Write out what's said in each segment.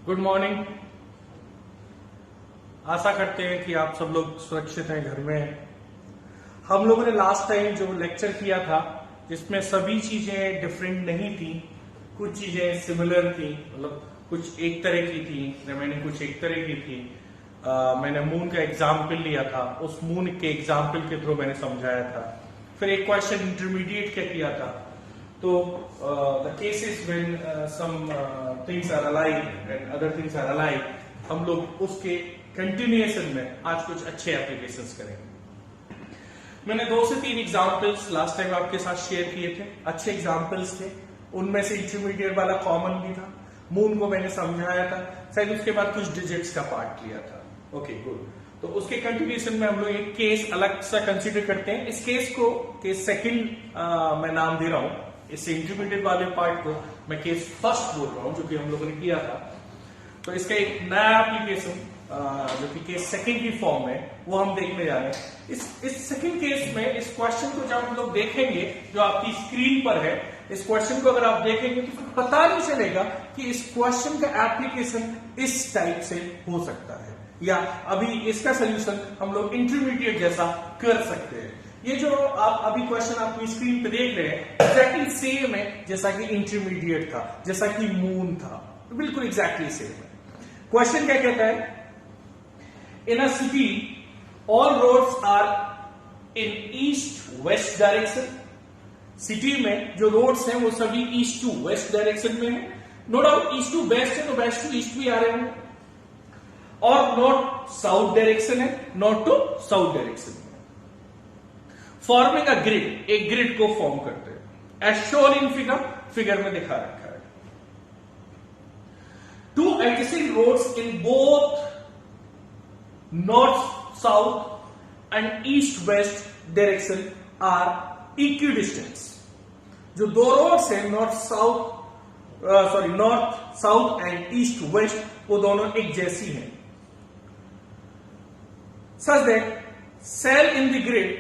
Good morning. आशा करते हैं कि आप सब लोग सुरक्षित हैं, घर में हैं। हम लोगों ने लास्ट टाइम जो लेक्चर किया था जिसमें सभी चीजें डिफरेंट नहीं थी, कुछ चीजें सिमिलर थी, मतलब कुछ एक तरह की थी, रिमेनिंग कुछ एक तरह की थी। मैंने मून का एग्जाम्पल लिया था, उस मून के एग्जाम्पल के थ्रू मैंने समझाया था। फिर एक क्वेश्चन इंटरमीडिएट का किया था। तो the cases when some things are alike and other things are alike, हम लोग उसके कंटिन्यूएशन में आज कुछ अच्छे एप्लीकेशंस करेंगे। मैंने 2 से 3 एग्जांपल्स लास्ट टाइम आपके साथ शेयर किए थे, अच्छे एग्जांपल्स थे। उनमें से इंटरमीडिएट वाला कॉमन भी था। मून को मैंने समझाया था, शायद उसके बाद कुछ डिजिट्स का पार्ट लिया था। Okay good. तो उसके कंटिन्यूएशन में हम लोग एक केस अलग सा कंसीडर करते हैं। इस केस को केस सेकंड मैं नाम दे रहा हूं। इससे इंटरमीडिएट वाले पार्ट को मैं केस फर्स्ट बोल रहा हूं, जो कि हम लोगों ने किया था। तो इसका एक नया एप्लीकेशन जो कि केस सेकंड की फॉर्म में, वो हम देखने जा रहे हैं। इस सेकंड केस में इस क्वेश्चन को जब हम लोग देखेंगे, जो आपकी स्क्रीन पर है, इस क्वेश्चन को अगर आप देखेंगे तो पता नहीं चलेगा कि इस क्वेश्चन का एप्लीकेशन इस टाइप से हो सकता है, या अभी इसका सोल्यूशन हम लोग इंटरमीडिएट जैसा कर सकते हैं। ये जो आप अभी क्वेश्चन आपकी स्क्रीन पे देख रहे हैं, एग्जैक्टली सेम है जैसा कि इंटरमीडिएट था, जैसा कि मून था, बिल्कुल एग्जैक्टली सेम है। क्वेश्चन क्या कहता है? इन अ city all roads are in east west direction. City में जो रोड्स हैं वो सभी ईस्ट टू वेस्ट डायरेक्शन में है। No doubt east to west है तो वेस्ट टू ईस्ट भी आ रहे हैं, और नॉर्थ साउथ डायरेक्शन है, नॉर्थ टू साउथ डायरेक्शन में। फॉर्मिंग अ ग्रिड, एक ग्रिड को फॉर्म करते हैं एज शोन इन फिगर में दिखा रखा है। Two adjacent roads in both north south and east west direction are equidistance. जो 2 रोड्स हैं north south and east west, वो दोनों एक जैसी हैं। Such that cell in the grid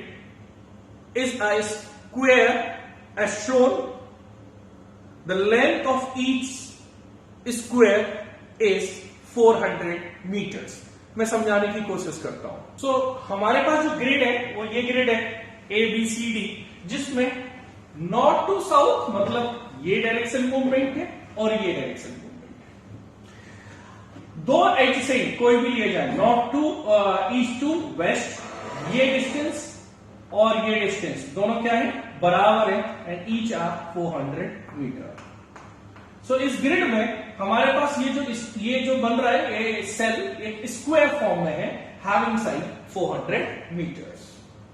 is a square as shown. The length of each square is 400 meters. मैं समझाने की कोशिश करता हूं। So, हमारे पास जो ग्रिड है वो ये ग्रिड है ABCD, जिसमें नॉर्थ टू साउथ मतलब ये डायरेक्शन मूवमेंट है और ये डायरेक्शन मूवमेंट। 2 एडजेसेंट कोई भी लिया जाए, north to east to west, ये डिस्टेंस और ये डिस्टेंस दोनों क्या है? बराबर है, and each are 400 metre. So इस ग्रिड में हमारे पास ये जो बन रहा है, ये सेल एक स्क्वायर फॉर्म में है, having side 400 metres.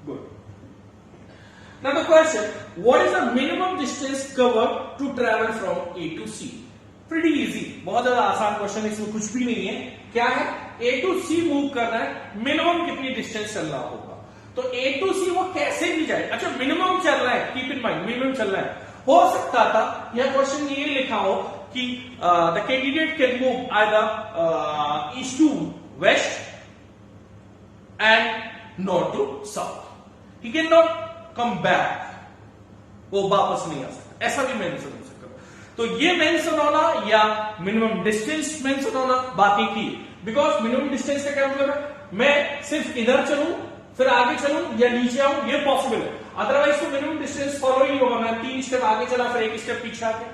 Good. Now the question, what is the minimum distance covered to travel from A to C? Pretty easy, बहुत ज्यादा आसान क्वेश्चन, इसमें कुछ भी नहीं है। क्या है? A to C मूव करना है, मिनिमम कितनी डिस्टेंस चलना होगा। तो A to C वो कैसे भी जाए। अच्छा, मिनिमम चल रहा है, कीप इन माइंड मिनिमम चल रहा है। हो सकता था यह क्वेश्चन ये लिखा हो कि the candidate can move either east to west and north to south. He can not come back, वो वापस नहीं आ सकता, ऐसा भी मेंशन हो सकता। तो ये मेंशन होना या मिनिमम डिस्टेंस मेंशन होना बात एक ही, बिकॉज मिनिमम डिस्टेंस का क्या मतलब है? मैं सिर्फ इधर चलूं फिर आगे चलूं या नीचे आऊं, ये पॉसिबल है। अदरवाइज तो मिनिमम डिस्टेंस फॉलो ही होगा। मैं 3 स्टेप आगे चला फिर 1 स्टेप पीछे आके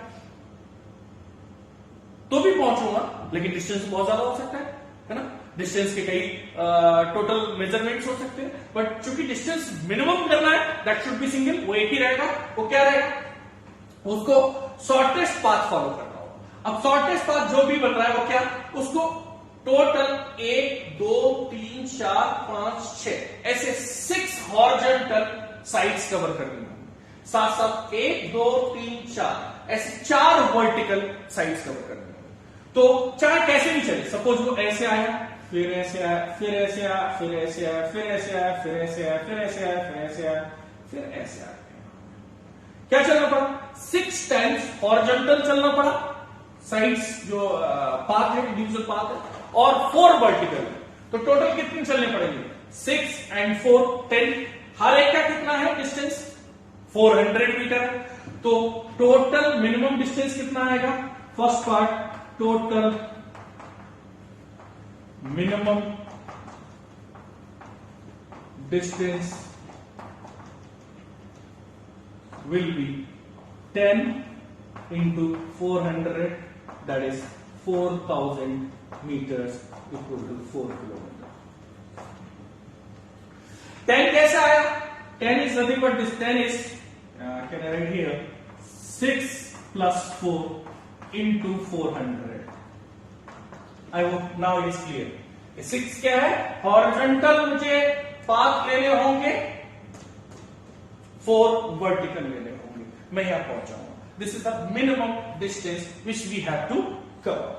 तो भी पहुंचूंगा, लेकिन डिस्टेंस बहुत ज्यादा हो सकता है ना। डिस्टेंस के कई टोटल मेजरमेंट्स हो सकते हैं, बट चूंकि डिस्टेंस मिनिमम करना है, दैट शुड बी सिंगल, वो एक ही रहेगा। वो क्या रहेगा? उसको शॉर्टेस्ट पाथ फॉलो करना होगा। अब शॉर्टेस्ट पाथ जो भी बन रहा है वो क्या? उसको टोटल 1 2 3 4 5 6 ऐसे 6 हॉरिजॉन्टल साइड्स कवर करनी होंगी। साथ साथ 1 2 3 4 ऐसे 4 वर्टिकल साइड्स कवर करनी होंगी। तो 4 कैसे भी चले, सपोज वो ऐसे आया, फिर ऐसे आया, फिर ऐसे आया, फिर ऐसे आया, फिर ऐसे आया, फिर ऐसे आया, फिर ऐसे आया, फिर ऐसे आया, फिर ऐसे आया। क्या चलना पड़ा? 6 टाइम्स हॉरिजॉन्टल चलना पड़ा, साइड्स जो पाथ है, इंडिविजुअल पाथ है, और 4 वर्टिकल। तो टोटल कितने चलने पड़ेंगे? 6 and 4 10। हर एक का कितना है डिस्टेंस? 400 मीटर। तो टोटल मिनिमम डिस्टेंस कितना आएगा? First part total minimum distance will be 10 into 400, that is 4000 meters equal to 4 kilometer. 10 कैसे आया? 10 is nothing but this. 10 is can I write here 6 plus 4 into 400. I hope now it is clear. 6 क्या है? Horizontal मुझे path लेने होंगे, 4 vertical लेने होंगे, मैं यहां पहुंच जाऊंगा. This is the minimum distance which we have to cover.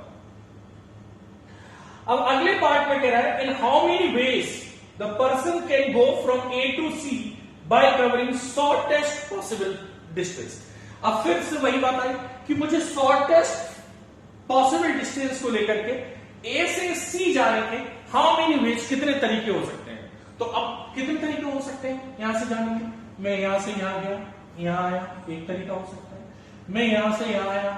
अब अगले पार्ट में कह रहा है in how many ways the person can go from A to C by covering shortest possible distance. अब फिर से वही बात आई कि मुझे शॉर्टेस्ट पॉसिबल डिस्टेंस को लेकर के A से C जाने के हाउ मेनी वेज, कितने तरीके हो सकते हैं. तो अब कितने तरीके हो सकते हैं यहां से जाने के? मैं यहां से यहां गया, यहां आया, एक तरीका हो सकता है. मैं यहां से यहां आया,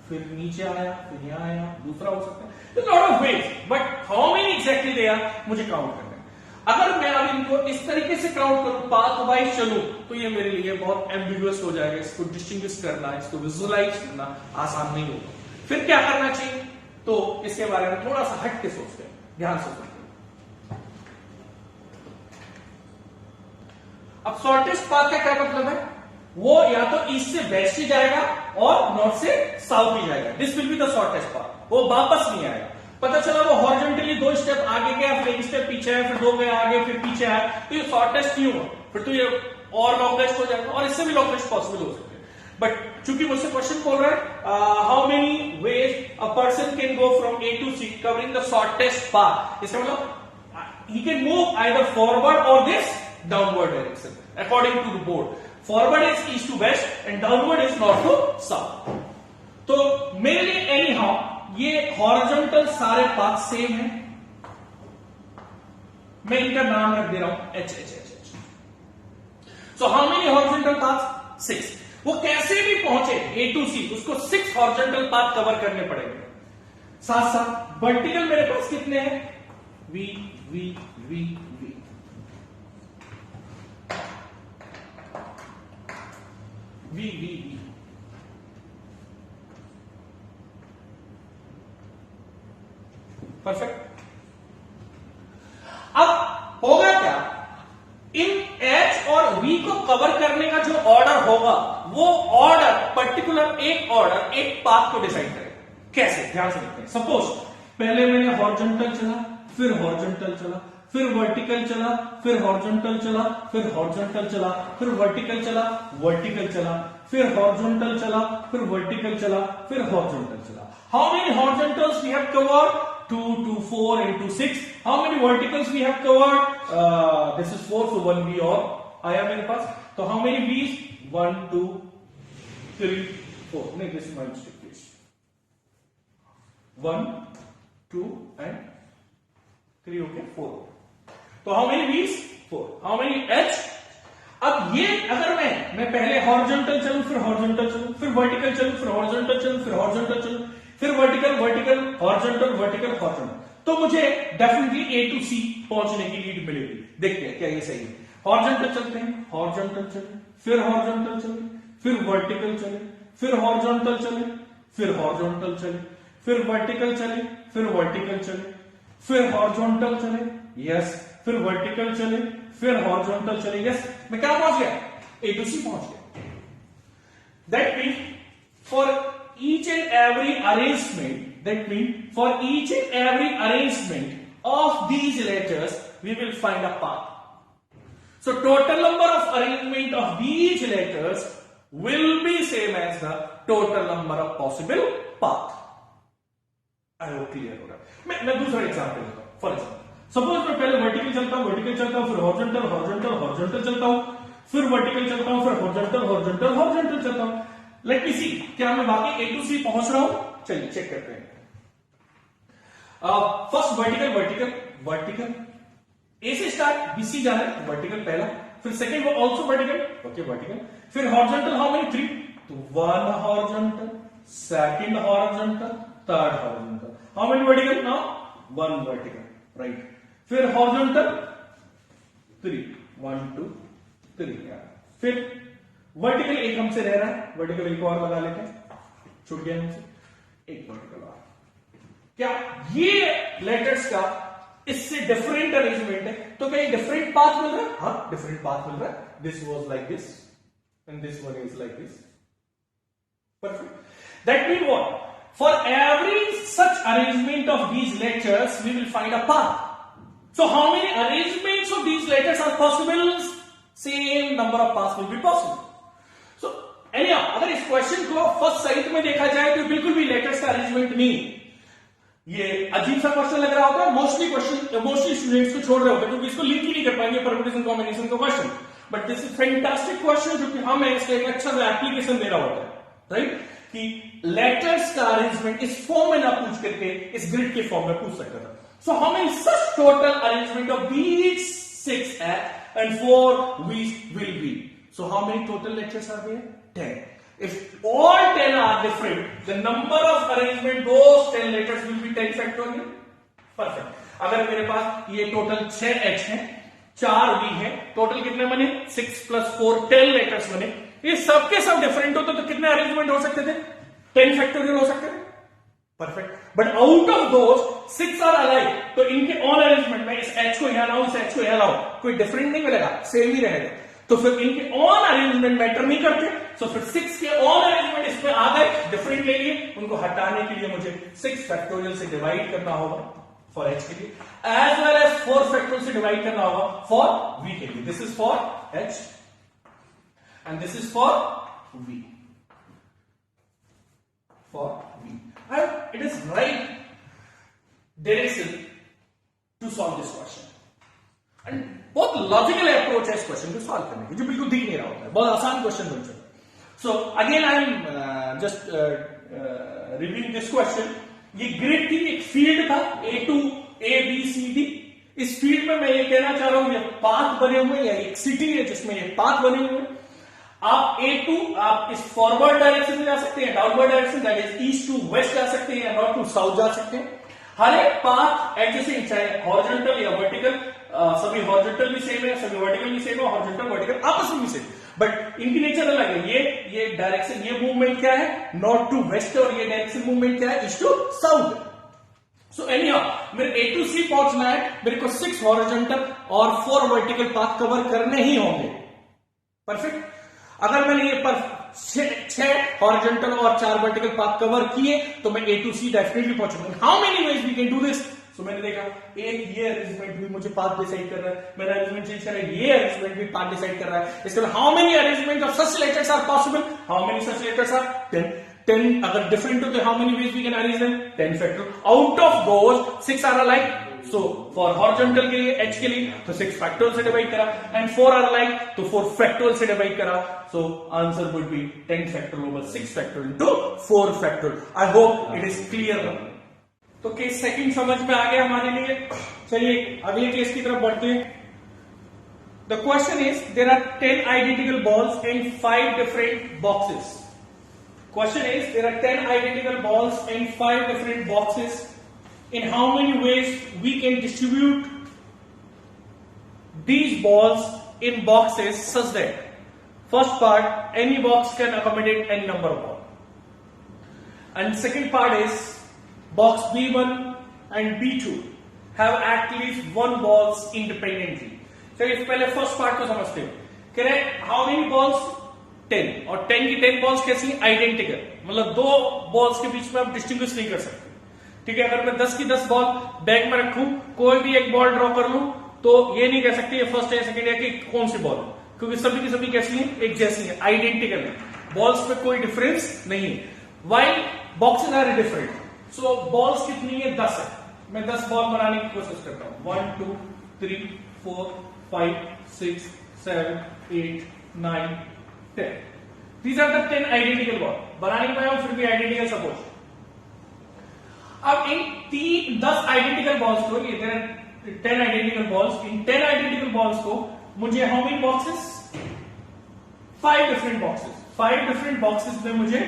फिर नीचे आया, फिर यहां आया, दूसरा हो सकता है. Lot of ways, but how many exactly they are मुझे काउंट करना है. अगर मैं अब इनको इस तरीके से काउंट करूं, पाथ वाइज चलूं, तो ये मेरे लिए बहुत एम्बिगुअस हो जाएगा. इसको डिस्टिंग्विश करना, इसको विजुअलाइज करना आसान नहीं होगा. फिर क्या करना चाहिए? तो इसके बारे में थोड़ा सा हट के सोचते हैं, ध्यान से सोचते हैं. अब शॉर्टेस्ट पाथ का क्या मतलब है? वो या तो ईस्ट से वेस्ट ही जाएगा और नॉर्थ से साउथ ही जाएगा. This will be the shortest path. वो वापस नहीं आएगा. पता चला वो हॉरिजॉन्टली 2 स्टेप आगे गया, फिर 1 स्टेप पीछे आया, फिर 2 गया आगे, फिर पीछे आया, तो ये शॉर्टेस्ट नहीं हुआ. फिर तो ये और लॉन्गेस्ट हो जाएगा, और इससे भी लॉन्गेस्ट पॉसिबल हो सकते हैं. बट चूंकि मुझसे क्वेश्चन बोल रहा है how many veg a person can go from A to C covering the shortest path, इसका मतलब he can move either forward और this downward direction according to the board. Forward is east to west and downward is north to south. तो मेरे लिए any how ये horizontal सारे path same है. मैं इनका नाम रख दे रहा हूं H H H H. So how many horizontal path? 6. वो कैसे भी पहुंचे ए टू सी, उसको 6 हॉरिजॉन्टल पाथ कवर करने पड़ेंगे. साथ साथ वर्टिकल मेरे पास कितने हैं? V V V V. V V V. Perfect. अब होगा क्या? इन एच और वी को कवर करने का जो ऑर्डर होगा, वो ऑर्डर पर्टिकुलर एक ऑर्डर एक पाथ को डिसाइड करेगा. कैसे? ध्यान से देखते हैं. सपोज पहले मैंने हॉरिजॉन्टल चला, फिर हॉरिजॉन्टल चला, फिर वर्टिकल चला, फिर हॉरिजॉन्टल चला, फिर हॉरिजॉन्टल चला, फिर वर्टिकल चला, वर्टिकल चला, फिर हॉरिजॉन्टल चला, फिर वर्टिकल चला, फिर हॉरिजॉन्टल चला. How many हॉरिजॉन्टल्स we have covered? 2 to 4 into 6. How many verticals we have covered? This is 4, so 1 V और आया मेरे पास. तो how many V's? 1 2 3 4. नहीं, this is my mistake, please. 1 2 and 3. Okay, 4. तो how many V's? 4. How many H? अब ये अगर मैं पहले हॉरिजॉन्टल चलूं, फिर हॉरिजॉन्टल चलूं, फिर वर्टिकल चलूं, फिर हॉरिजॉन्टल चलूं, फिर हॉरिजॉन्टल चलूं, फिर vertical vertical horizontal vertical horizontal, तो मुझे डेफिनेटली ए टू सी पहुंचने की लीड मिलेगी. देखते हैं क्या ये सही है. हॉरिजॉन्टल चलते हैं, हॉरिजॉन्टल चले, फिर हॉरिजॉन्टल चले, फिर वर्टिकल चले, फिर हॉरिजॉन्टल चले, फिर हॉरिजॉन्टल चले, फिर वर्टिकल चले, फिर वर्टिकल चले, फिर हॉरिजॉन्टल चले, यस, फिर वर्टिकल चले, फिर हॉरिजॉन्टल चले, यस. मैं क्या पहुंच गया? ए टू सी पहुंच गया. That means for each and every arrangement, that means for each and every arrangement of these letters we will find a path. So total number of arrangement of these letters will be same as the total number of possible path. I hope clear होगा. मैं दूसरा example लेता हूं. For example suppose मैं पहले vertical चलता हूं, vertical चलता हूं, फिर हॉरिजॉन्टल हॉरिजॉन्टल हॉरिजॉन्टल चलता हूं, फिर वर्टिकल चलता हूं, फिर हॉरिजॉन्टल हॉरिजॉन्टल हॉरिजॉन्टल चलता हूं. लेट मी सी, क्या मैं वाकई ए टू सी पहुंच रहा हूं? चलिए चेक करते हैं. फर्स्ट वर्टिकल वर्टिकल वर्टिकल, ए से स्टार्ट, बीसी जा रहा है, वर्टिकल पहला, फिर सेकंड वो आल्सो वर्टिकल, ओके वर्टिकल, फिर हॉरिजॉन्टल, हाउ मेनी? 3. तो 1 horizontal, second horizontal, third horizontal. How many vertical? Now 1 vertical. Right. फिर हॉरिजॉन्टल 3, 1 2 3। फिर वर्टिकल एक हमसे रह रहा है, वर्टिकल एक और लगा लेते हैं, छूट गया हमसे एक वर्टिकल और। क्या ये लेटर्स का इससे डिफरेंट अरेंजमेंट है? तो क्या डिफरेंट पाथ मिल रहा है? हाँ, डिफरेंट पाथ मिल रहा है। This was like this and this one is like this. Perfect. That mean what? For every such arrangement of these letters, we will find a path. So how many arrangements of these letters are possible? Same number of paths will be possible. So anyhow, अगर इस question को first side में देखा जाए तो बिल्कुल भी letters का अरेंजमेंट नहीं, ये अजीब सा क्वेश्चन लग रहा होता है। मोस्टली स्टूडेंट्स को छोड़ रहे होते हैं क्योंकि इसको लिंक ही नहीं कर पाएंगे परम्यूटेशन कॉम्बिनेशन का question. But this is fantastic question जो कि हमें इसका एक अच्छा सा एप्लीकेशन दे रहा होता है, राइट? कि लेटर्स का अरेंजमेंट इस फॉर्म में ना पूछ करके इस ग्रिड के फॉर्म में पूछ सकता था। So how many such total arrangement of these 6 and 4 will be? So how many total letters are there? 10. If all 10 are different, the number of arrangement those 10 letters will be 10 factorial. Perfect. अगर मेरे पास ये total 6 H है, 4 V है, total कितने बने? 6 + 4 10 letters बने। ये सबके सब डिफरेंट होते तो कितने अरेंजमेंट हो सकते थे? 10 फैक्टोरियल हो सकते थे। Perfect. But out of those 6 are alike, तो इनके ऑन अरेंजमेंट में इस H को यहां लाऊं, इस H को यहां लाऊं, कोई डिफरेंट नहीं मिलेगा, सेम ही रहेगा। तो फिर इनके ऑन अरेंजमेंट मैटर नहीं करते। सो फिर 6 के ऑन अरेंजमेंट इसमें आ गए, डिफरेंट ले लिए, उनको हटाने के लिए मुझे 6 फैक्टोरियल से डिवाइड करना होगा फॉर H के लिए, एज वेल एज 4 फैक्टोरियल से डिवाइड करना होगा फॉर V के लिए। This is for H and this is for V. For V. And it is right direction to solve this question. And बहुत लॉजिकल अप्रोच है इस क्वेश्चन को solve करने की, जो बिल्कुल दिख नहीं रहा होता है, बहुत आसान क्वेश्चन बन चुका है। So again I am just reviewing this question. ये ग्रिड थी, एक फील्ड था A2 A B C D। इस फील्ड में मैं ये कहना चाह रहा हूं, ये पाथ बने हुए, या एक सिटी है जिसमें ये पाथ बने हुए। आप A2 आप इस फॉरवर्ड डायरेक्शन में जा सकते हैं, downward direction that is east to west जा सकते हैं, या नॉर्थ टू साउथ जा सकते हैं। हर एक पाथ एडजेसेंट, चाहे हॉरिजॉन्टल या वर्टिकल, सभी हॉरिजॉन्टल भी सेम है, सभी वर्टिकल भी सेम है, हॉरिजॉन्टल वर्टिकल आपस में भी सेम, बट इनकी नेचर अलग है। ये डायरेक्शन, ये मूवमेंट क्या है? नॉर्थ टू वेस्ट, और ये डायरेक्शन मूवमेंट क्या है? East to south. So anyhow मेरे A to C पहुंचना है, मेरे को 6 हॉरिजॉन्टल और 4 वर्टिकल पाथ कवर करने ही होंगे। परफेक्ट। अगर मैंने ये पर 6 हॉरिजॉन्टल और 4 वर्टिकल पाथ कवर किए तो मैं A to C definitely पहुंचूंगा। How many ways we can do this? सो मैंने देखा एक ये अरेंजमेंट भी मुझे पाथ डिसाइड कर रहा है, मेरा अरेंजमेंट चेंज कर रहा है, ये अरेंजमेंट भी पाथ डिसाइड कर रहा है। इसके बाद how many arrangement of such letters are possible? How many such letters are? 10 अगर डिफरेंट हो तो how many ways we can arrange them? 10 factorial. Out of those 6 are alike, so for horizontal के लिए H के लिए तो 6 factorial से divide करा, एंड 4 आर अलाइक तो 4 फैक्टोरियल से डिवाइड करा। So answer would be 10 factorial over 6 factorial two 4 factorial. I hope it is clear. तो केस सेकंड समझ में आ गया हमारे लिए। चलिए अगले केस की तरफ बढ़ते हैं। The question is there are 10 identical balls in 5 different boxes. Question is there are 10 identical balls in 5 different boxes. In how many ways we can distribute these balls in boxes such that first part any box can accommodate any number of balls, and second part is box B1 and B2 have at least one balls independently. चलिए पहले first part को समझते हैं। कह रहे how many balls? 10, और 10 की 10 balls कैसी? आइडेंटिकल, मतलब 2 बॉल्स के बीच में आप डिस्टिंग्विश नहीं कर सकते। ठीक है, अगर मैं 10 की 10 बॉल बैग में रखूं, कोई भी एक बॉल ड्रॉ कर लूं, तो ये नहीं कह सकते ये फर्स्ट है सेकंड है कि कौन सी बॉल, क्योंकि सभी की सभी कैसी है? एक जैसी है, आइडेंटिकल है, बॉल्स पे कोई डिफरेंस नहीं है। While boxes are different. So balls कितनी है? 10 है। मैं 10 बॉल बनाने की कोशिश करता हूं। 1 2 3 4 5 6 7 8 9 10. These are the 10 identical balls. बनाने के बाद फिर भी आइडेंटिकल सपोज। अब इन 10 आइडेंटिकल बॉल्स को, ये 10 आइडेंटिकल बॉल्स, इन 10 आइडेंटिकल बॉल्स को मुझे how many boxes? 5 different boxes. 5 different boxes में मुझे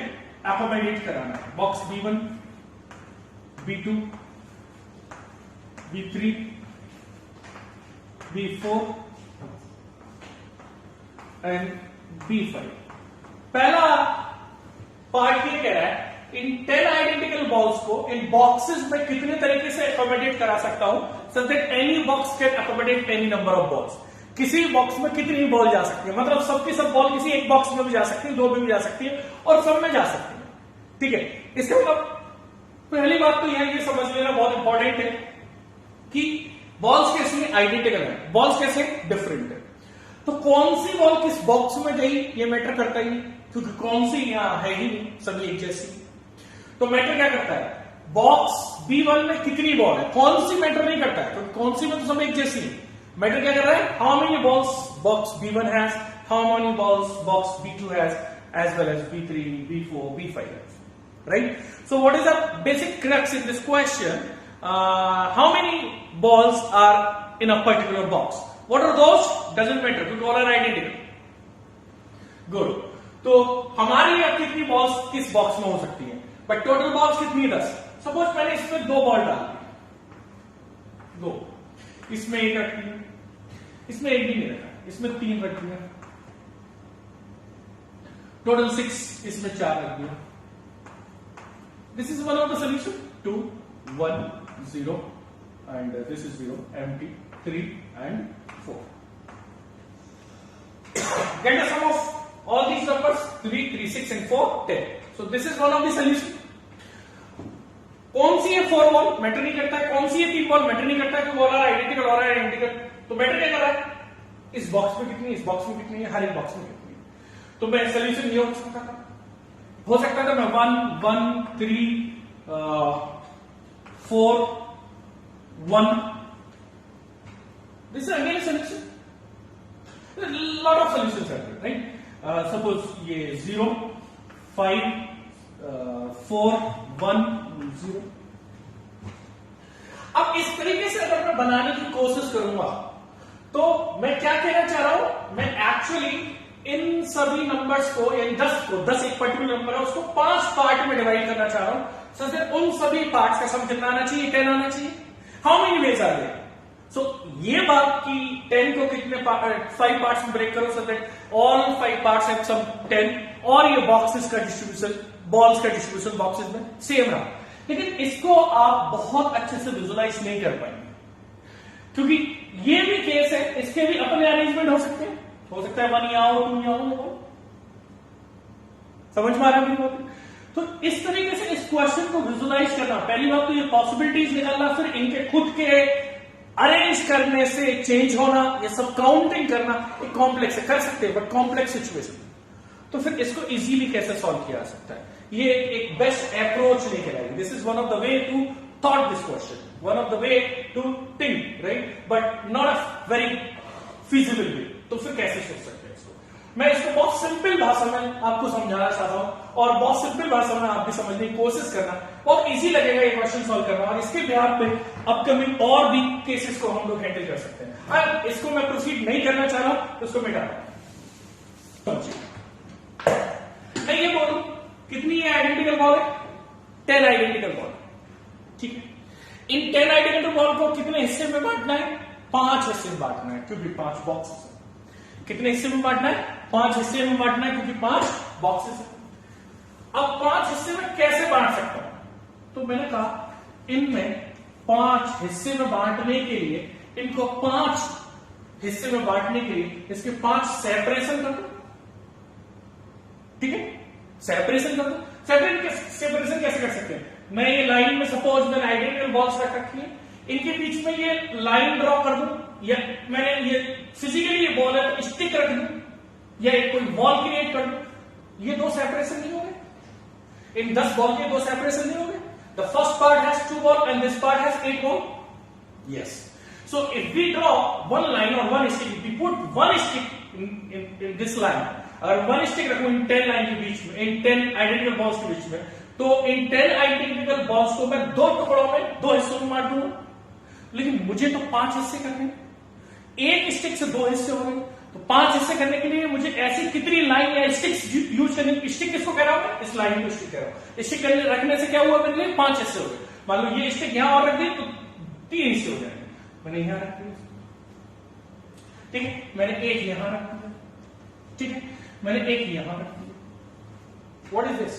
अकोमोडेट कराना है। Box B1, B2, B3 B4 and B5। पहला पार्ट ये कह रहा है इन 10 आइडेंटिकल बॉल्स को इन बॉक्सेस में कितने तरीके से अकोमोडेट करा सकता हूं, so that any box can accommodate any number of balls. किसी बॉक्स में कितनी बॉल जा सकती है, मतलब सबकी सब बॉल किसी एक बॉक्स में भी जा सकती है, दो में भी जा सकती है और सब में जा सकती है। ठीक है, इसका मतलब पहली बात तो यह समझ लेना बहुत इंपॉर्टेंट है कि बॉल्स कैसे आइडेंटिकल है, बॉल्स कैसे डिफरेंट है। तो कौन सी बॉल किस बॉक्स में गई ये मैटर करता ही नहीं, क्योंकि कौन सी यहां है ही नहीं, सभी एक जैसी। तो मैटर क्या करता है, बॉक्स B1 में कितनी बॉल है, कौन सी मैटर नहीं करता है, क्योंकि कौन सी में तो सब एक जैसी है। मैटर क्या कर रहा है, how many balls box B1 has, how many balls box B2 has, as well as B3, B4, B5 has, right? So what is the basic crux in this question? How many balls are in a particular box? What are those? Doesn't matter, because all are identical. Good. तो हमारी अब कितनी balls किस box में हो सकती है, but total balls कितनी है 10। सपोज मैंने इसमें 2 बॉल डाल दी, 2, इसमें 1 रखी है, इसमें 1 भी नहीं रखा, इसमें 3 रखी है, टोटल 6, इसमें 4 रख दिया। This is one of the solution. 2, 1, 0, and this is 0, empty, 3 and 4. Get the sum of all these numbers, 3, 3, 6 and 4, 10. So this is one of the solution. कौन सी है 4 बॉल, मैटर नहीं करता है, कौन सी है 3 बॉल, मैटर नहीं करता है, कि बॉल आइडेंटिकल और आइडेंटिकल। तो मैटर क्या कर रहा है, इस बॉक्स में कितनी, इस बॉक्स में कितनी है, हर एक बॉक्स में कितनी है। तो मैं सोल्यूशन ये हो सकता था मैं 1, 1, 3, 4, 1। This is again a solution. There are a lot of solutions are there, right? Suppose ये 0, 5, 4, 1, 0। अब इस तरीके से अगर मैं बनाने की कोशिश करूंगा तो मैं क्या कहना चाह रहा हूं, मैं एक्चुअली इन सभी नंबर्स को, यानी 10 एक पर्टिकुलर नंबर है उसको 5 पार्ट में डिवाइड करना चाह रहा हूं। सो उन सभी पार्ट्स का सम कितना आना चाहिए, 10 आना चाहिए। How many ways are there? सो ये बात कि 10 को कितने 5 पार्ट्स में ब्रेक करो, so that all 5 parts have some 10, और ये बॉक्सेस का डिस्ट्रीब्यूशन, बॉल्स का डिस्ट्रीब्यूशन बॉक्सेस में सेम रहा। लेकिन इसको आप बहुत अच्छे से विजुलाइज नहीं कर पाएंगे, क्योंकि ये भी केस है, इसके भी अपने अरेंजमेंट हो सकते हैं, हो सकता है 1 यहाँ हो, 2 यहाँ हो। समझ में आ रहा है? तो इस तरीके से इस क्वेश्चन को विजुलाइज करना, पहली बात तो ये पॉसिबिलिटीज निकालना, फिर इनके खुद के अरेंज करने से चेंज होना, ये सब काउंटिंग करना, एक कॉम्प्लेक्स है, कर सकते हैं बट कॉम्प्लेक्स सिचुएशन। तो फिर इसको इजीली कैसे सॉल्व किया जा सकता है, ये एक बेस्ट अप्रोच लेके आएगी। This is one of the way to thought this question, one of the way to think, right, but not a very feasible वे। तो फिर कैसे सोच सकते हैं इसको? मैं इसको बहुत सिंपल भाषा में आपको समझाना चाहता हूं, और बहुत सिंपल भाषा में आप भी समझने की कोशिश करना, बहुत इजी लगेगा ये क्वेश्चन सॉल्व करना, और इसके बिहाफ पे अपकमिंग और भी केसेस को हम लोग हैंडल कर सकते हैं। अब इसको मैं प्रोसीड नहीं करना चाह रहा हूं, इसको मिटा रहा हूं। मैं ये बोलूं कितनी आइडेंटिकल बॉल है, 10 आइडेंटिकल बॉल, ठीक है। इन 10 आइडेंटिकल बॉल को कितने हिस्से में बांटना है, 5 हिस्से में बांटना है, क्योंकि 5 बॉक्सेस है। कितने हिस्से में बांटना है, 5 हिस्से में बांटना है, क्योंकि 5 बॉक्सेस है। अब 5 हिस्से में कैसे बांट सकता हूं, तो मैंने कहा इनमें 5 हिस्से में बांटने के लिए, इनको 5 हिस्से में बांटने के लिए इसके 5 सेपरेशन कर दो, ठीक है, सेपरेशन कर दो। सेपरेशन कैसे कर सकते हैं, मैं ये लाइन में सपोज मैंने आइडेंटिकल बॉल्स रख रखी है, इनके बीच में ये लाइन ड्रॉ कर दूं, या मैंने ये फिजिकली ये बॉल है तो स्टिक रख दूं, या एक कोई बॉल क्रिएट कर दूं, ये 2 सेपरेशन नहीं हो गए। इन 10 बॉल के 2 सेपरेशन नहीं हो गए। The first part has 2 ball and this part has 8 ball, yes. So if we draw 1 line और 1 stick, we put 1 stick in this line, और 1 स्टिक रखूं इन 10 लाइन के बीच में, इन 10 आइडेंटिकल बॉल्स के बीच में, तो इन 10 आइडेंटिकल बॉल्स को मैं 2 टुकड़ों में, 2 हिस्सों में बांट दूंगा। लेकिन मुझे तो 5 हिस्से करने हैं, एक स्टिक से 2 हिस्से हो गए, तो 5 हिस्से करने के लिए मुझे ऐसी कितनी लाइन या स्टिक्स यूज करनी। स्टिक किसको कह रहा हूं, इस लाइन को स्टिक कह रहा हूं। स्टिक रखने से क्या हुआ मेरे लिए, 5 हिस्से हो गए। मान लो ये स्टिक यहां और रख दी तो 3 हिस्से हो जाएंगे, मैंने यहां रख दिया, ठीक है, मैंने एक यहां रख दिया, ठीक है, मैंने एक यहां रख दिया। What is this?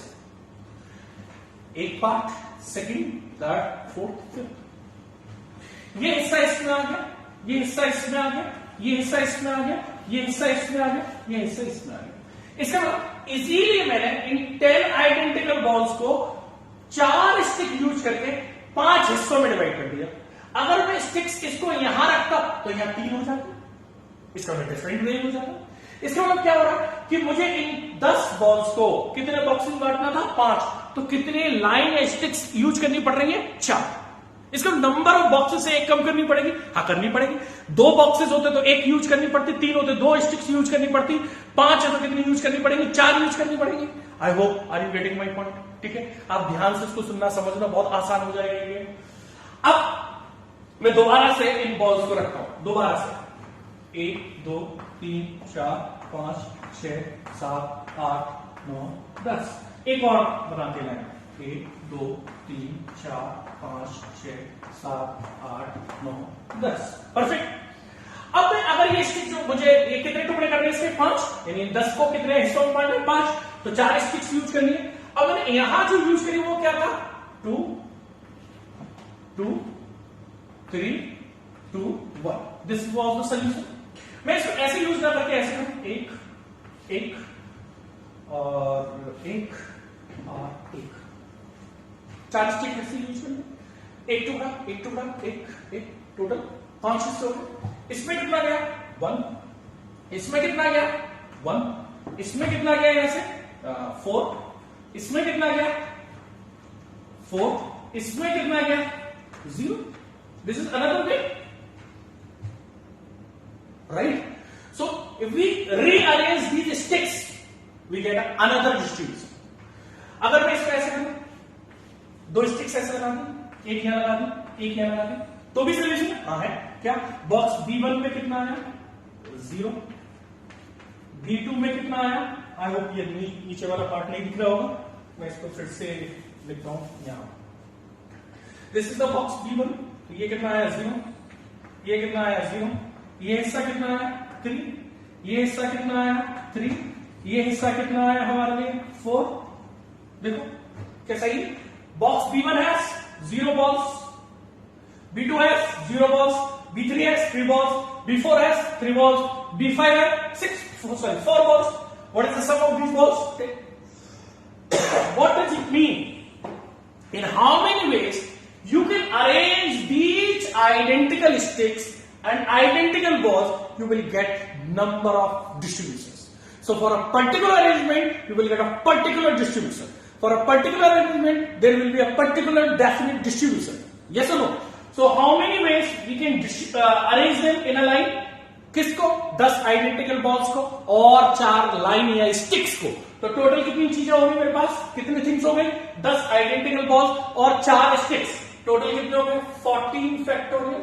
एक part, second, third, fourth, fifth. ये हिस्सा इसमें आ गया, ये हिस्सा इसमें आ गया, ये हिस्सा इसमें आ गया, ये हिस्सा इसमें आ गया, ये हिस्सा इसमें आ गया। इसका मतलब इजीली मैंने इन 10 आइडेंटिकल बॉल्स को 4 स्टिक यूज करके 5 हिस्सों में डिवाइड कर दिया। अगर मैं स्टिक्स इसको यहां रखता तो यहां 3 हो जाता, इसका मतलब डिफरेंट वे हो जाता। इसका मतलब क्या हो रहा है कि मुझे इन 10 बॉल्स को कितने बॉक्सेस में बांटना था? 5। तो कितने लाइन या स्टिक्स यूज करनी पड़ रही है? 4। इसका नंबर ऑफ बॉक्सेस से एक कम करनी पड़ेगी, हाँ करनी पड़ेगी। 2 बॉक्सेस होते तो एक यूज करनी पड़ती, 3 होते 2 स्टिक्स यूज करनी पड़ती, 5 है तो कितनी यूज करनी पड़ेगी? 4 यूज करनी पड़ेगी। I hope are you getting my point? ठीक है, आप ध्यान से इसको सुनना समझना, बहुत आसान हो जाएगा ये। अब मैं दोबारा से इन बॉल्स को रखता हूं, दोबारा से 1 2 3 4 5 6 7 8 9 10। एक और बनाते हैं, 1 2 3 4 5 6 7 8 9 10। परफेक्ट। अब मैं अगर ये स्टिक जो मुझे ये कितने टुकड़े करने इसके? 5, यानी 10 को कितने हिस्सों में बांटना है? 5। तो 4 स्टिक्स यूज करनी है। अब मैंने यहां जो यूज करी वो क्या था? 2 2 3 2 1। This was the solution. मैं इसको ऐसे यूज ना करके ऐसे करूं, 1 1 और 1 और 1। 4 स्टिक ऐसे यूज करने, एक टुकड़ा एक टुकड़ा एक एक, टोटल 5 हिस्से हो गए। इसमें कितना गया? 1। इसमें कितना गया? 1। इसमें कितना गया? यहां से 4। इसमें कितना गया? 4। इसमें कितना गया? 0। This is another way, right? So if we rearrange these sticks we get another distribution. अगर मैं इसको ऐसे करूं, 2 स्टिक्स ऐसे लगा दूं, एक यहां लगा दूं, एक यहां लगा दूं, तो भी सोल्यूशन? हाँ है। क्या? बॉक्स B1 में कितना आया? 0। B2 में कितना आया? आई होप ये नीचे वाला पार्ट नहीं दिख रहा होगा, मैं इसको फिर से लिखता हूं यहां। This is the box B1। ये कितना आया? 0। ये कितना आया? 0। ये हिस्सा कितना आया? 3। ये हिस्सा कितना आया? 3। ये हिस्सा कितना आया हमारे लिए? 4। देखो कैसा ही box B1 has 0 balls, B2 has 0 balls, B3 has 3 balls, B4 has 3 balls, B5 has 4 balls. What is the sum of these balls? What does it mean? In how many ways you can arrange these identical sticks and identical balls, you will get number of distributions. So for a particular arrangement, you will get a particular distribution. For a particular arrangement, there will be a particular definite distribution. Yes or no? So how many ways we can arrange them in a line? किसको? 10 identical balls को और 4 line या sticks को। तो total कितनी चीजें होंगी मेरे पास? कितने थिंग्स हो गए? 10 आइडेंटिकल बॉल्स और 4 स्टिक्स। टोटल कितने हो गए? 14 फैक्टोरियल।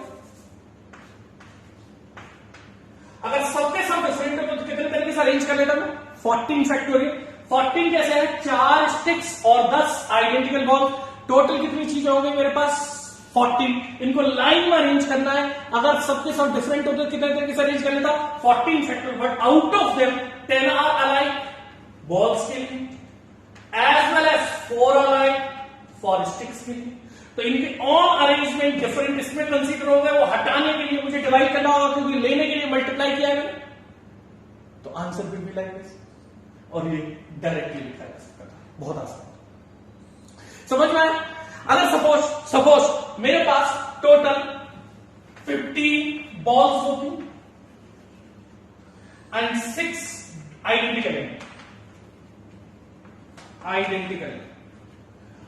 अगर सबके सब डिफरेंट हो तो कितने तरीके से अरेंज कर लेता हूं? 14 फैक्टोरियल। 14 कैसे है? 4 स्टिक्स और 10 आइडेंटिकल बॉल। टोटल कितनी चीजें हो गई मेरे पास? 14। इनको लाइन में अरेंज करना है। अगर सबके सब डिफरेंट होते तो कितने तरीके से अरेंज कर लेता? 14 factorial. But out of them 10 are alike balls के लिए, as well as 4 alike for sticks के लिए। तो इनके ऑल अरेंजमेंट डिफरेंट इसमें कंसीडर हो गए। वो हटाने के लिए मुझे डिवाइड करना होगा, क्योंकि लेने के लिए मल्टीप्लाई किया है। तो answer will be like this. और ये डायरेक्टली लिखा जा सकता था, बहुत आसान। समझ में आया? अगर सपोज मेरे पास टोटल 15 बॉल्स होती एंड 6 आइडेंटिकल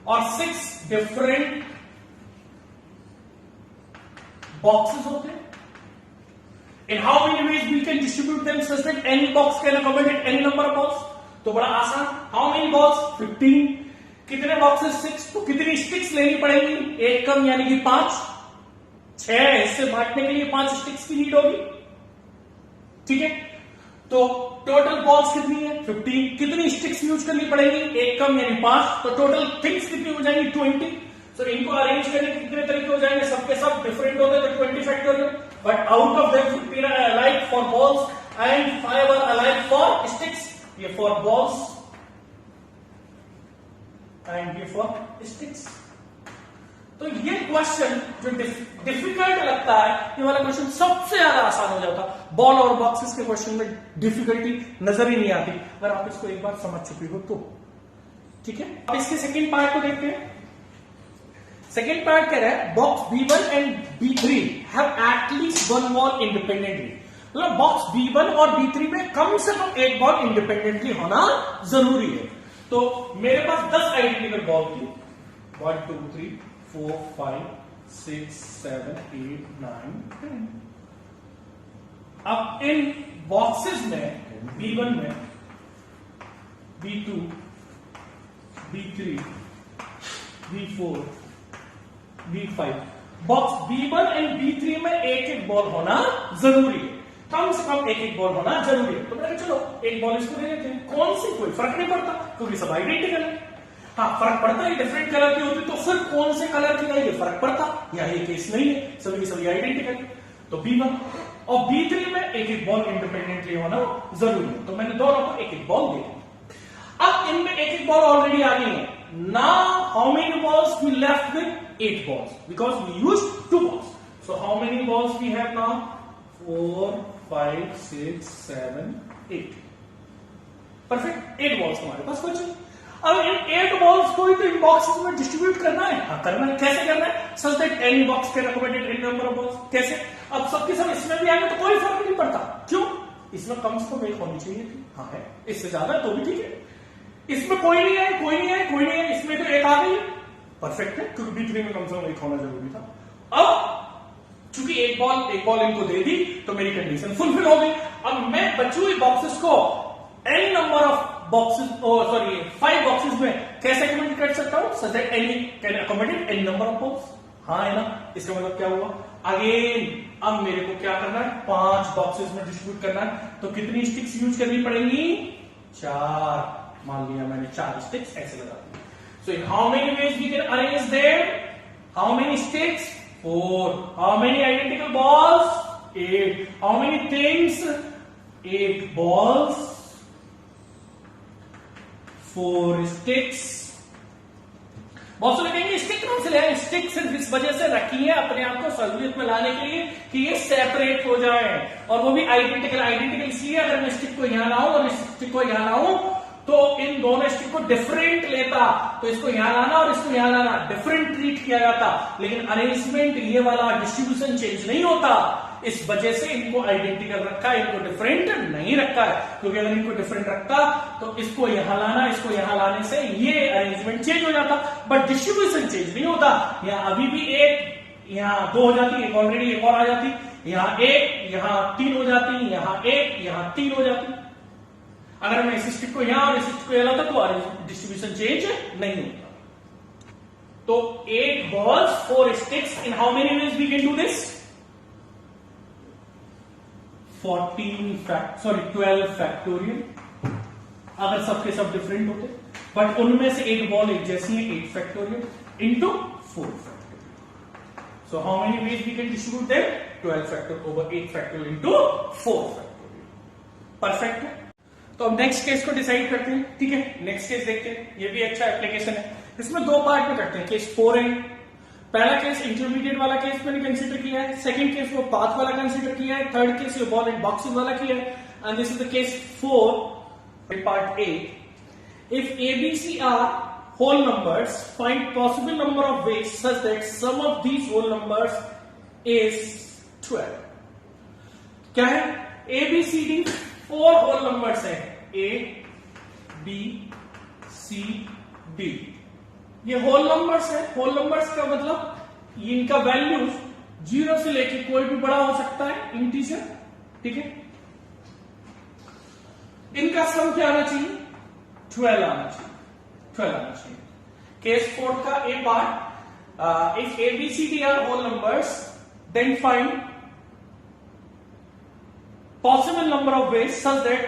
और 6 डिफरेंट बॉक्सेस होते हैं, in how many ways we can distribute them such that any box can accommodate any number of balls? तो बड़ा आसान। how many balls? 15। कितने बॉक्सेस? 6। तो कितनी स्टिक्स लेनी पड़ेगी? एक कम, यानी कि 5। 6 हिस्से बांटने के लिए 5 स्टिक्स की नीड होगी, ठीक है? तो टोटल बॉल्स कितनी है? 15। कितनी स्टिक्स यूज करनी पड़ेगी? एक कम, यानी 5। तो टोटल थिंग्स कितनी हो जाएंगी? 20। तो इनको अरेंज करने के कितने तरीके हो जाएंगे? सबके सब डिफरेंट होते तो 20 factorial. but out of them 15 are alike for balls and 5 are alike for sticks. ये for balls and ये for sticks. तो ये क्वेश्चन जो डिफिकल्ट लगता है, ये वाला क्वेश्चन सबसे ज्यादा आसान हो जाता। बॉल और बॉक्सेस के क्वेश्चन में डिफिकल्टी नजर ही नहीं आती अगर आप इसको एक बार समझ चुके हो तो। ठीक है, अब इसके सेकंड पार्ट को देखते हैं। सेकंड पार्ट कह रहा है box B1 and B3 have at least one ball independently. मतलब बॉक्स B1 और B3 में कम से कम एक बॉल इंडिपेंडेंटली होना जरूरी है। तो मेरे पास 10 आइडेंटिकल बॉल थी, 1 2 3 4 5 6 7 8 9 10। अब इन बॉक्सेस में B1 में B2 B3 B4 B5 box B1 and B3 में एक एक बॉल होना जरूरी है, कम से कम एक एक बॉल होना जरूरी है। तो मैंने कहा चलो एक बॉल इसको दे देते हैं, कौन सी कोई फर्क नहीं पड़ता क्योंकि सब आइडेंटिकल है। हाँ फर्क पड़ता है, डिफरेंट कलर की होती तो फिर कौन से कलर की है ये फर्क पड़ता, यहाँ ये केस नहीं है, सभी सभी आइडेंटिकल। तो B1 और B3 में एक एक बॉल इंडिपेंडेंटली होना जरूरी है, तो मैंने दोनों को एक एक बॉल दिया। अब इनमें एक एक बॉल ऑलरेडी आ गई है। Now how many balls we left with 8 balls because we used 2 balls. So how many balls we have now? 4 5 6 7 8. Perfect, 8 balls हमारे पास बचे। अब इन 8 balls को ही तो इन बॉक्सेस में डिस्ट्रीब्यूट करना है। हाँ करना है, कैसे करना है? Such that any box can accommodate any number of balls. कैसे? अब सबके सब इसमें भी आएंगे तो कोई फर्क नहीं पड़ता। क्यों? इसमें कम से कम एक होनी चाहिए थी। हाँ है, इससे ज्यादा तो भी ठीक है। इसमें कोई नहीं है, कोई नहीं है, कोई नहीं है, इसमें तो एक आ गई, परफेक्ट है क्योंकि B3 में कम से कम एक होना जरूरी था। अब चूंकि एक बॉल इनको दे दी तो मेरी कंडीशन फुलफिल हो गई। अब मैं बची हुई बॉक्सेस को any number of boxes 5 boxes में कैसे अकोमोडेट कर सकता हूं, such that any can accommodate any number of balls. हाँ है ना, इसका मतलब क्या हुआ? अगेन अब मेरे को क्या करना है, 5 बॉक्सेस में डिस्ट्रीब्यूट करना है। तो कितनी स्टिक्स यूज करनी पड़ेंगी? 4। मान लिया मैंने 4 स्टिक्स ऐसे लगा दी। So in how many ways we can arrange them? How many sticks? 4. How many identical balls? 8. How many things? 8 balls. 4 sticks. बहुत से लोग कहेंगे स्टिक कौन से ले आए? स्टिक सिर्फ इस वजह से रखी है अपने आप को सहूलियत में लाने के लिए कि ये सेपरेट हो जाए, और वो भी आइडेंटिकल इसलिए अगर मैं स्टिक को यहां लाऊं और इस स्टिक को यहां लाऊं तो इन दोनों स्टिक को डिफरेंट लेता, तो इसको यहां लाना और इसको यहां लाना डिफरेंट ट्रीट किया जाता, लेकिन अरेंजमेंट ये वाला डिस्ट्रीब्यूशन चेंज नहीं होता। इस वजह से इनको आइडेंटिकल रखा है, इनको डिफरेंट नहीं रखा है, क्योंकि अगर इनको डिफरेंट रखता तो इसको यहां लाना, इसको यहां लाने से ये अरेंजमेंट चेंज हो जाता, बट डिस्ट्रीब्यूशन चेंज नहीं होता। यहाँ अभी भी एक, यहाँ 2 हो जाती, एक ऑलरेडी एक और आ जाती, यहाँ 1, यहाँ 3 हो जाती, यहाँ 1, यहाँ 3 हो जाती। अगर मैं इस स्टिक को यहां और इस स्टिक को यहां लाता तो डिस्ट्रीब्यूशन चेंज नहीं होता। तो 8 balls 4 sticks, in how many ways we can do this? 12 factorial अगर सबके सब डिफरेंट होते, बट उनमें से एक बॉल एक जैसी है, 8 factorial into 4 factorial. So how many ways we can distribute them? 12 factorial over 8 factorial into 4 factorial. Perfect है। तो अब नेक्स्ट केस को डिसाइड करते हैं। ठीक है, नेक्स्ट केस देखते हैं, ये भी अच्छा एप्लीकेशन है। इसमें 2 पार्ट में करते हैं। केस 4 है, पहला केस इंटरमीडिएट वाला केस मैंने कंसीडर किया है, सेकंड केस वो पाथ वाला कंसीडर किया है, थर्ड केस ये बॉल एंड बॉक्सेस वाला किया है, and this is the case 4 part A। If ABC are whole numbers, find possible number of ways such that sum of these whole numbers is 12। क्या है? ABCD 4 whole numbers है, A B C D, ये whole numbers है। Whole numbers का मतलब इनका values 0 से लेके कोई भी बड़ा हो सकता है, इंटीजर। ठीक है, इनका सम क्या आना चाहिए? 12 आना चाहिए, 12 आना चाहिए। केस 4 का A part, if ABCD are whole numbers then find possible number of ways such that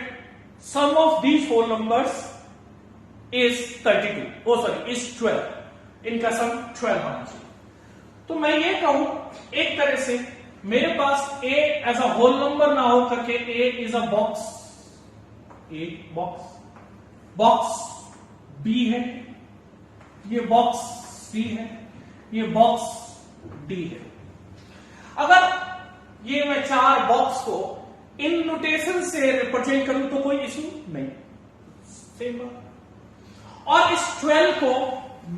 sum of these whole numbers is 32, is 12। इनका सम 12 होना चाहिए। तो मैं ये कहूं एक तरह से मेरे पास ए एज अ होल नंबर ना हो करके ए is a box, a box B है, ये बॉक्स सी है, ये बॉक्स डी है। अगर ये मैं 4 बॉक्स को इन नोटेशन से रिप्रेजेंट करूं तो कोई इशू नहीं, सेम बात। और इस 12 को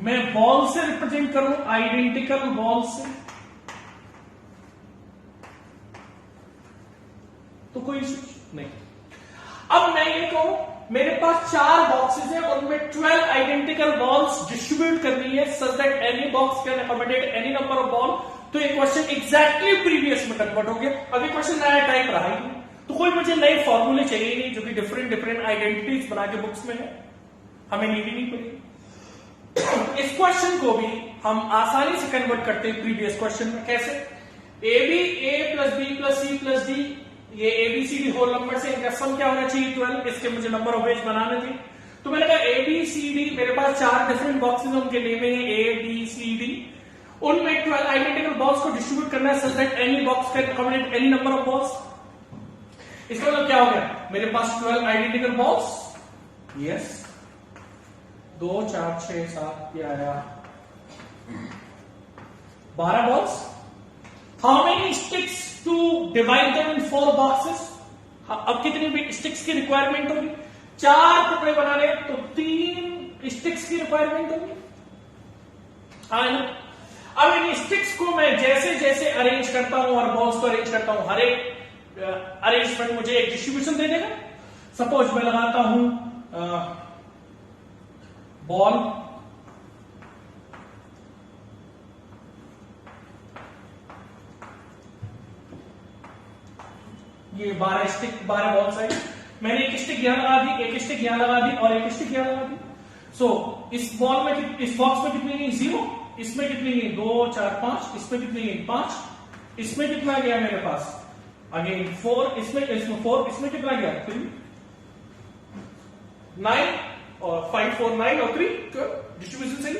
मैं बॉल से रिप्रेजेंट करूं, आइडेंटिकल बॉल से, तो कोई इशू नहीं। अब मैं ये कहूं मेरे पास 4 बॉक्सेस हैं और उनमें 12 आइडेंटिकल बॉल्स डिस्ट्रीब्यूट करनी है such that any box can accommodate any number of ball, तो ये क्वेश्चन एग्जैक्टली प्रीवियस में कन्वर्ट हो गया। अभी क्वेश्चन नया टाइप रहा ही नहीं, तो कोई मुझे नए फॉर्मूले चाहिए नहीं जो कि डिफरेंट आइडेंटिटीज बना के बुक्स में है, हमें नीड ही नहीं पड़ेगी। इस क्वेश्चन को भी हम आसानी से कन्वर्ट करते हैं प्रीवियस क्वेश्चन में। कैसे? A B, A plus B plus C plus D, ये एबीसीडी होल नंबर से इनका सम क्या होना चाहिए 12, इसके मुझे नंबर ऑफ वेज बनाने थे। तो मैंने कहा एबीसीडी, मेरे पास 4 डिफरेंट बॉक्सेस उनके नेम है ए बी सी डी, उनमें 12 आइडेंटिकल बॉक्स को डिस्ट्रीब्यूट करना है such that any box can accommodate any number of box. इसका मतलब क्या हो गया? मेरे पास 12 आइडेंटिकल बॉक्स, यस, 2 4 6 7 ये आया 12 box. How many sticks to divide them in 4 boxes? अब कितनी भी स्टिक्स की रिक्वायरमेंट होगी? 4 टुकड़े बनाने तो 3 स्टिक्स की रिक्वायरमेंट होगी। अब इन स्टिक्स को मैं जैसे जैसे अरेंज करता हूं और बॉल्स को अरेंज करता हूं, हर एक अरेंजमेंट मुझे एक डिस्ट्रीब्यूशन दे देगा। सपोज मैं लगाता हूं बॉल, ये 12 स्टिक 12 बॉल्स है, मैंने एक स्टिक यहां लगा दी, एक स्टिक यहां लगा दी और एक स्टिक यहां लगा दी। सो इस बॉल में, इस बॉक्स में कितनी गई? 0, इसमें कितनी गई? 2 4 5, इसमें कितनी गई? 5, इसमें कितना गया मेरे पास? अगेन 4, इसमें 4, इसमें कितना गया? 3, 9 और 5 4 9 और 3 12, डिस्ट्रीब्यूशन सही।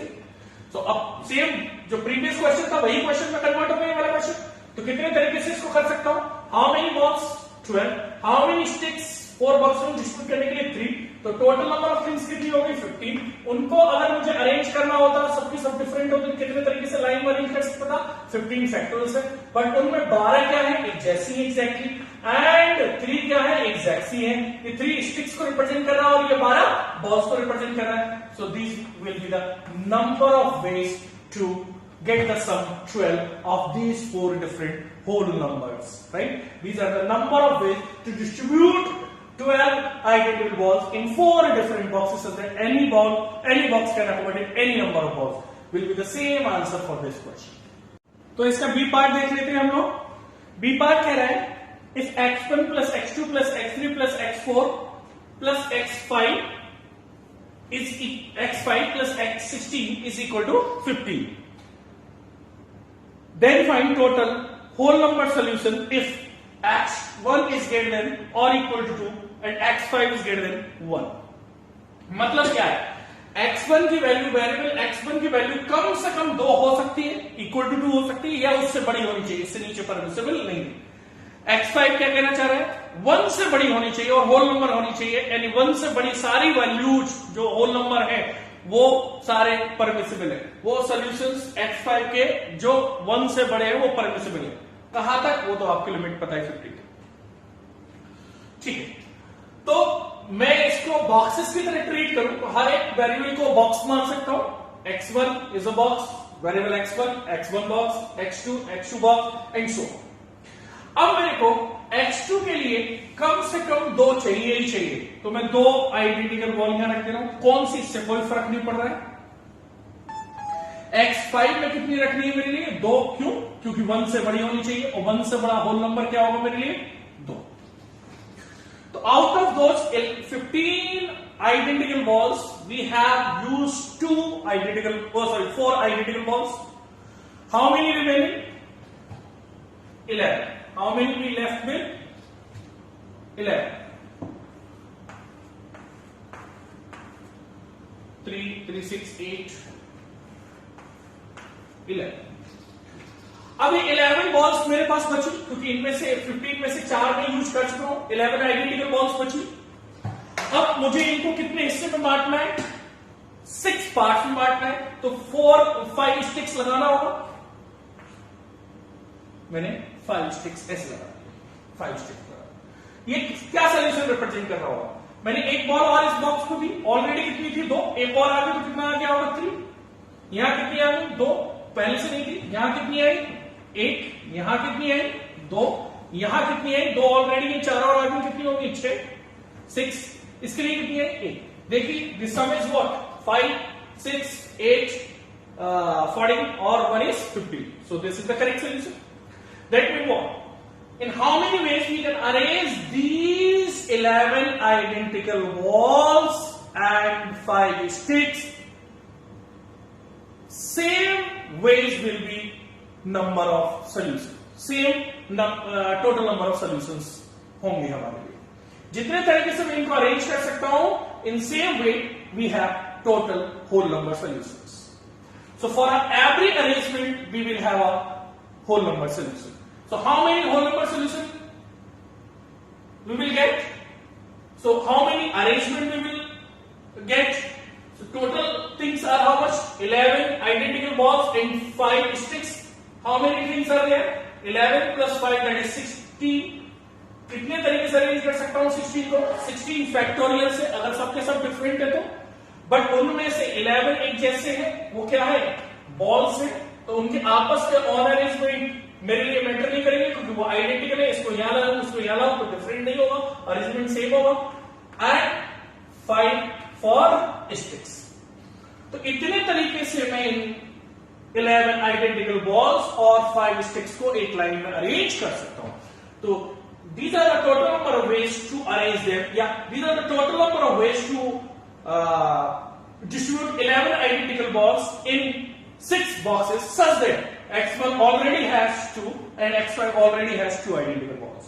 तो अब सेम जो प्रीवियस क्वेश्चन था वही क्वेश्चन में कन्वर्ट हो गया वाला क्वेश्चन। तो कितने तरीके से इसको कर सकता हूं? How many box? 12, how many sticks? 4 box में डिस्ट्रीब्यूट करने के लिए 3, तो टोटल नंबर ऑफ थिंग्स कितनी हो गई? 15। उनको अगर मुझे अरेंज करना होता, सबकी सब डिफरेंट होती, कितने तरीके से लाइन में अरेंज कर सकता था? 15 फैक्टर्स है, बट उनमें 12 क्या है? एक जैसी है एग्जैक्टली, एंड 3 क्या है? एग्जैक्टली है। ये 3 स्टिक्स को रिप्रेजेंट कर रहा है और ये 12 बॉल्स को रिप्रेजेंट कर रहा है। So this will be the number of ways to get the sum 12 of these 4 different whole numbers, right? These are the number of ways to distribute 12 identical balls in 4 different boxes so that any box can accommodate any number of balls. Will be the same answer for this question. तो इसका B part देख लेते हैं हम लोग। B part कह रहा है if x1 plus x2 plus x3 plus x4 plus x5 is x5 plus x16 is equal to 15. Then find total whole number solution if x1 is greater than or equal to 2 and x5 is greater than 1. मतलब क्या है? x1 की value, variable x1 की value कम से कम 2 हो सकती है, equal to 2 हो सकती है, या उससे बड़ी होनी चाहिए, इससे नीचे परमिसिबल नहीं। x5 क्या कहना चाह रहा है? 1 से बड़ी होनी चाहिए और होल नंबर होनी चाहिए, यानी 1 से बड़ी सारी वैल्यूज जो होल नंबर है वो सारे परमिसिबल है। वो सॉल्यूशंस x5 के जो 1 से बड़े हैं वो परमिसिबल है। कहां तक? वो तो आपकी लिमिट पता है 50। ठीक है, तो मैं इसको बॉक्सेस की तरह ट्रीट करूं तो हर एक वेरिएबल को बॉक्स मान सकता हूं। x1 is a box, variable x1 box, x2 box and so. अब मेरे को x2 के लिए कम से कम 2 चाहिए ही चाहिए, तो मैं 2 आइडेंटिकल बॉल यहां रख दे रहा हूं। कौन सी? इससे कोई फर्क नहीं पड़ रहा है। x5 में कितनी रखनी है मेरे लिए? 2। क्यों? क्योंकि 1 से बड़ी होनी चाहिए और 1 से बड़ा होल नंबर क्या होगा मेरे लिए? 2। तो out of those 15 identical balls we have used 4 identical balls. How many remaining? 11. How many we left with? 11. 3, 6, 8, 11. अब ये 11 बॉल्स मेरे पास बची, क्योंकि इनमें से 15 में से 4 में यूज कर चुका हूं, 11 आइडेंटिकल बॉल्स बची। अब मुझे इनको कितने हिस्से में बांटना है, 6 पार्ट्स में बांटना है, तो 5 स्टिक्स लगाना होगा। मैंने 5 स्टिक्स ऐसे लगा दिया, 5 स्टिक्स लगा। ये क्या सोल्यूशन रिप्रेजेंट कर रहा होगा, मैंने एक बॉल और इस बॉक्स को दी, ऑलरेडी कितनी थी 2, एक और आ गई तो कितना आ गया होगा 3, यहां कितनी आ गई 2, पहले से नहीं थी, यहां कितनी आई 1, यहां कितनी आई 2, यहां कितनी आई 2 ऑलरेडी, ये 4 और आ गई, कितनी होगी 6, 6, इसके लिए कितनी आई 1। देखिए दिस सम इज व्हाट 5, 6, 8, 14 और 1 is 15. So this is the correct solution. Let me go. In how many ways we can arrange these 11 identical balls and 5 sticks? Same ways will be number of solutions. Same total number of solutions होंगे हमारे लिए। जितने तरीके से मैं इनको arrange कर सकता हूं, in same way we have total whole number solutions. So for every arrangement we will have a whole number solution. So how many whole number solution we will get? So how many arrangement we will get? So total things are how much? 11 identical balls and 5 sticks. How many things are there? 11 plus 5, that is 16. कितने तरीके से arrange कर सकता हूं 16 को? 16 factorial से, अगर सबके सब डिफरेंट है तो, बट उनमें से 11 एक जैसे है, वो क्या है बॉल्स है, तो उनके आपस के ऑन अरेंजमेंट मेरे लिए मैटर नहीं करेंगे, क्योंकि वो आइडेंटिकल है, इसको यहां लगाऊं उसको यहां लगाऊं तो डिफरेंट नहीं होगा, अरेंजमेंट सेम होगा। And 5 for sticks. तो इतने तरीके से मैं इन 11 आइडेंटिकल बॉल्स और 5 स्टिक्स को एक लाइन में अरेंज कर सकता हूं। तो these are the total number of ways to arrange them. Yeah, these are the total number of ways to distribute 11 identical balls in 6 boxes such that x1 already has 2 and x5 already has 2 identical balls.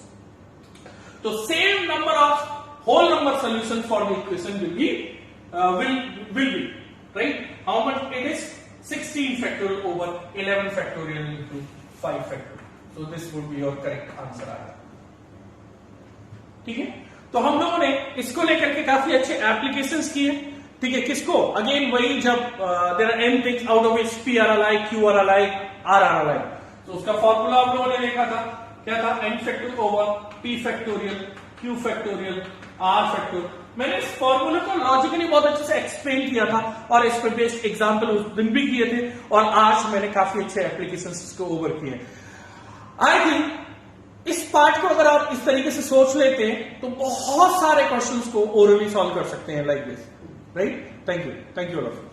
So same number of whole number solution for the equation will be right. How much it is? 16 factorial over 11 factorial into 5 factorial. So this would be your correct answer. ठीक है, तो हम लोगों ने इसको लेकर के काफी अच्छे एप्लीकेशंस किए। ठीक है, किसको? अगेन वही, जब there are n things out of which p are alike, q are alike, r are alike, तो उसका फॉर्मूला आप लोगों ने देखा था, क्या था? n factorial over p factorial, q factorial, r factorial. मैंने इस फॉर्मूले को लॉजिकली बहुत अच्छे से एक्सप्लेन किया था और इस पर बेस्ड एग्जाम्पल उस दिन भी किए थे, और आज मैंने काफी अच्छे एप्लीकेशंस इसको ओवर किए। आई थिंक इस पार्ट को अगर आप इस तरीके से सोच लेते हैं तो बहुत सारे क्वेश्चंस को ओरली सॉल्व कर सकते हैं like this, right? Thank you all of you.